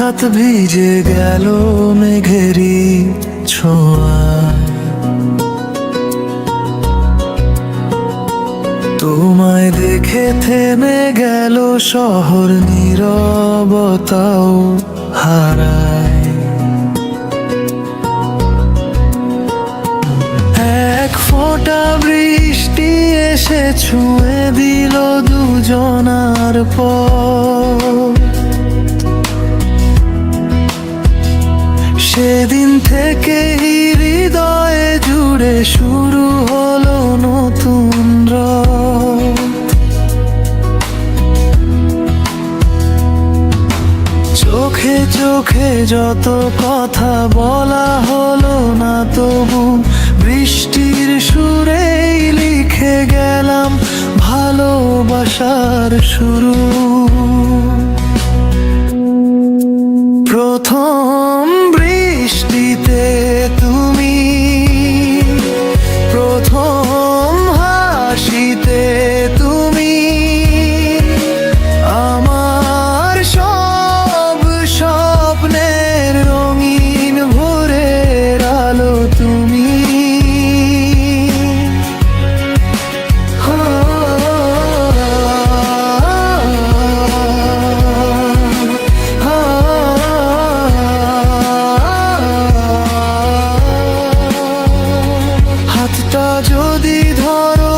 হাত ভিজে গেল মেঘেরি ছোঁয়ায়, তোমায় দেখে থেমে গেল শহর, নীরবতাও হারায়। এক ফোঁটা বৃষ্টি এসে ছুঁয়ে দিল দুজনার পথ। সেদিন থেকে হৃদয়ে জুড়ে শুরু হলো নতুন রথ। চোখে চোখে যত কথা বলা হলো না, তবু বৃষ্টির সুরেই লিখে গেলাম ভালোবাসার শুরু। প্রথম বৃষ্টিতে তুমি, প্রথম হাসিতে তুমি, আমার সব স্বপ্নের রঙিন ভোরের আলো তুমি। হাতটা যদি ধরো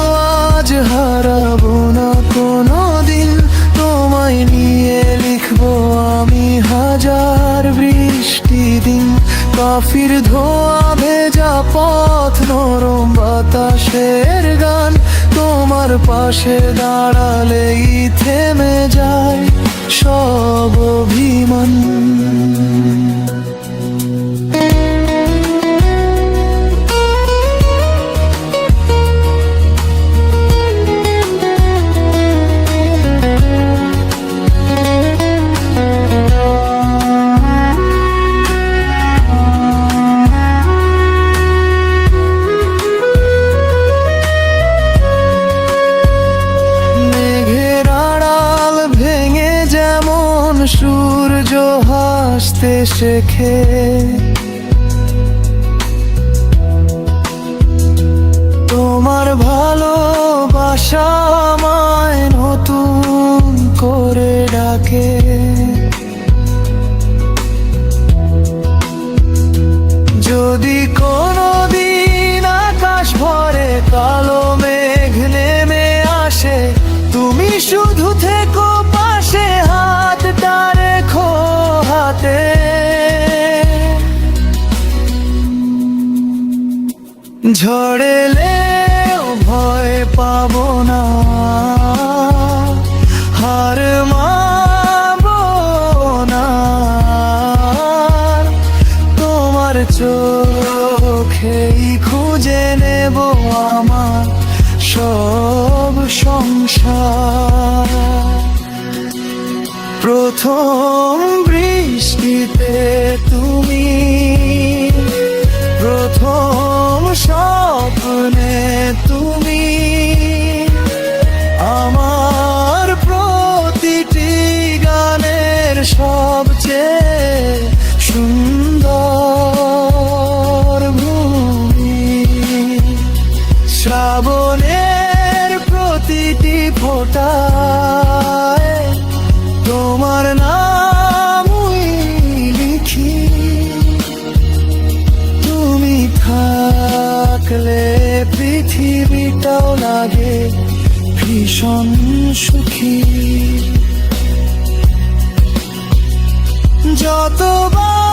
আজ হারাবো না কোনোদিন, তোমায় নিয়ে লিখবো আমি হাজার বৃষ্টি দিন। কফির ধোয়া ভেজা পথ, নরম বাতাসের গান, তোমার পাশে দাঁড়ালেই থেমে যায় সব অভিমান। সূর্য হাসতে শেখে, তোমার ভালোবাসা আমায় নতুন করে ডাকে। যদি কোনোদিন আকাশ ভরে কালো মেঘ নেমে আসে, তুমি শুধু থেকো পাশে, হাতটা রেখো হাতে। ঝড় এলেও ভয় পাবো না, হার মানবো না। তোমার চোখেই খুঁজে নেব আমার সব সংসার। প্রথম বৃষ্টিতে তুমি, প্রথম স্বপ্নে তুমি, আমার প্রতিটি গানের সবচেয়ে সুন্দর ভূমি। শ্রাবণের প্রতিটি ফোঁটায় তোমার নামই লিখি। তুমি থাকলে পৃথিবীটাও লাগে ভীষণ সুখী। যতবার